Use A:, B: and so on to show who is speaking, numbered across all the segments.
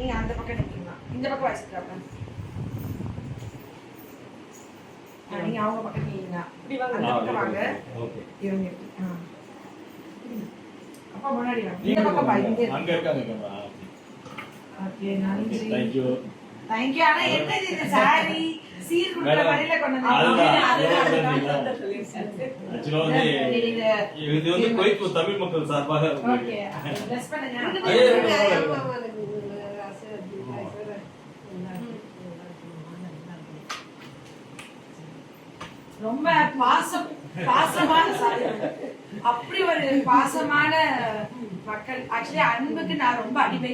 A: நீங்க அந்த பக்கம் நிக்கீங்க, இந்த பக்கம் வச்சுக்கிறாங்க. நீங்க அவங்க பக்கம் நிக்கீங்க, இப்படி வாங்க, அந்த பக்கம் வாங்க. ஓகே இவங்க அப்பா முன்னாடி வாங்க, இந்த பக்கம் பாருங்க, அங்க இருக்காங்க கேமரா. ஓகே நன்றி, थैंक यू थैंक यू. ஆனா என்ன இது சாரி சீர் குடுற வரையில கொண்டு வந்தீங்க.
B: ஆக்சுவலா இது வந்து கோயிட் தமிழ் மக்கள் சார்பாக
A: ஓகே ப்ளஸ் பண்ணுங்க. ரொம்ப பாசமான சாரி, அப்படி ஒரு பாசமான மக்கள். ஆக்சுவலி அன்புக்கு நான் ரொம்ப அடிமை,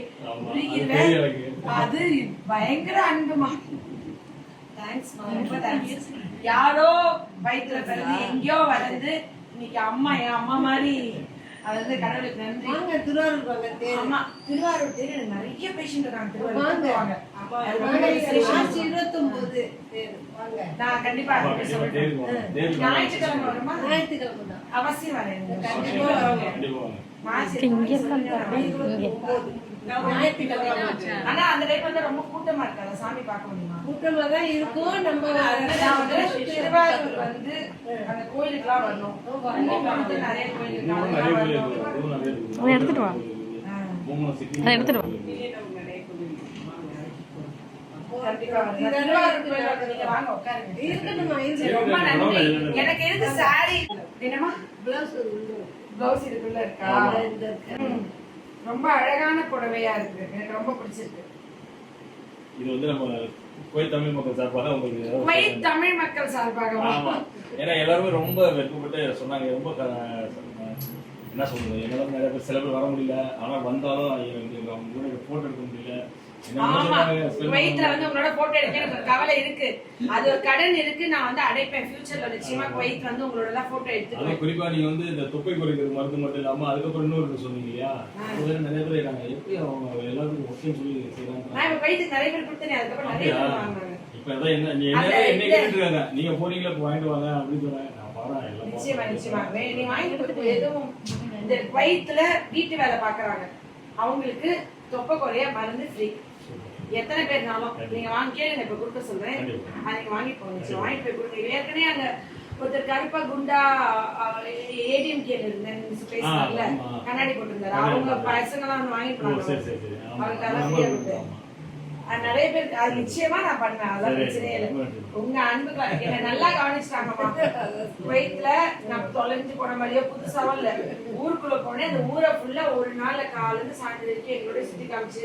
A: அது பயங்கர அன்புமா. தேங்க்ஸ் ரொம்ப தேங்க்ஸ். யாரோ வயிற்றுல பிறந்து எங்கேயோ வளர்ந்து இன்னைக்கு அம்மா என் அம்மா மாதிரி, அதாவது கடவுளுக்கு நன்றி.
C: திருவாரூர் வாங்க.
A: ஆமா திருவாரூர் தேர் எனக்கு நிறைய பேஷண்ட் இருக்காங்க. திருவாரூர் வாங்க, நான் கண்டிப்பா சொல்றேன். ஞாயிற்றுக்கிழமை வருமா?
C: ஞாயிற்றுக்கிழமை தான்
A: அவசியம் வரேன். ஆனா அந்த டைம் வந்து ரொம்ப கூட்டமா இருக்காது, சாமி பார்க்க முடியுமா?
C: கூட்டமா தான் இருக்கும். நம்ம
A: திருவாரூர் வந்து அந்த கோயிலுக்கு எல்லாம் வரணும். நிறைய கோயிலுக்கு
D: எடுத்துட்டு வா, எடுத்துட்டு வா.
A: எனக்கு எதுக்கு சாரி என்னமா பிளவுஸ் இதுக்குள்ள இருக்கா? ரொம்ப அழகான புடவையா இருக்கு, எனக்கு ரொம்ப பிடிச்சிருக்கு.
B: இது வந்து நம்ம கோயில் தமிழ் மக்கள் சார்பாக உங்களுக்கு
A: கோயில் தமிழ் மக்கள் சார்பாக.
B: ஏன்னா எல்லாருமே ரொம்ப வெட்கப்பட்டு சொன்னாங்க. ரொம்ப என்ன சொல்றது, என்னால நிறைய பேர் சில பேர் வர முடியல, ஆனா வந்தாலும் அவங்க போட்டோ எடுக்க முடியல.
A: குவைத்ல வந்து உங்களோட போட்டோ எடுக்க எனக்கு கவலை இருக்கு, அது ஒரு கடன் இருக்கு. நான் வந்து அடைப்பேன் ஃபியூச்சர்ல நிச்சயமா குவைத் வந்து உங்களோட எல்லாம் போட்டோ எடுத்துக்கிறேன்.
B: குறிப்பா நீங்க வந்து இந்த தொப்பை குறைக்கிற மருந்து மட்டும் இல்லாம அதுக்கப்புறம் இன்னொரு சொன்னீங்க இல்லையா, நிறைய பேர் இருக்காங்க. எப்படி அவங்க எல்லாருக்கும் ஒர்க்கையும் சொல்லி செய்யறாங்க.
A: நான் இப்ப குவைத்துக்கு நிறைய பேர் கொடுத்தேன், அதுக்கப்புறம் நிறைய பேர் வாங்குறாங்க.
B: இப்ப அதான் என்ன கேட்டுருக்காங்க, நீங்க போனீங்களா வாங்கிட்டு வாங்க அப்படின்னு சொன்னாங்க. நான் பாறேன் எல்லாம்
A: நிச்சயமா நிச்சயமா நீ வாங்கிட்டு கொடுத்து எதுவும் இந்த குவைத்ல வீட்டு வேலை பாக்குறாங்க அவங்களுக்கு தொப்பை குறைய மருந்து ஃப்ரீ. எத்தனை பேர்னாலும் நீங்க வாங்கி கேளுங்க, இப்ப கொடுக்க சொல்றேன், நீங்க வாங்கி போங்க, வாங்கிட்டு போய் கொடுங்க. ஏற்கனவே அங்க ஒருத்தர் கருப்பா குண்டா ஏடிஎம் கேள்வி இருந்தேன் பேசுறாங்கல்ல, கண்ணாடி போட்டிருந்தாரு, அவங்க பசங்க எல்லாம் வந்து வாங்கிட்டு போனாங்க. நிறைய பேருக்கு அது நிச்சயமா நான் பண்ணேன், அதான் பிரச்சனையே இல்லை. உங்க அன்புக்கு என்ன நல்லா கவனிச்சிட்டாங்கம்மா. குவைத்ல நான் தொலைஞ்சு போன மாதிரியோ புதுசாவோ இல்ல, ஊருக்குள்ள போனேன். அந்த ஊரை ஃபுல்லா ஒரு நாள்ல காலேருந்து சாயந்தரம் வரைக்கும் எங்களோட சுத்தி காமிச்சு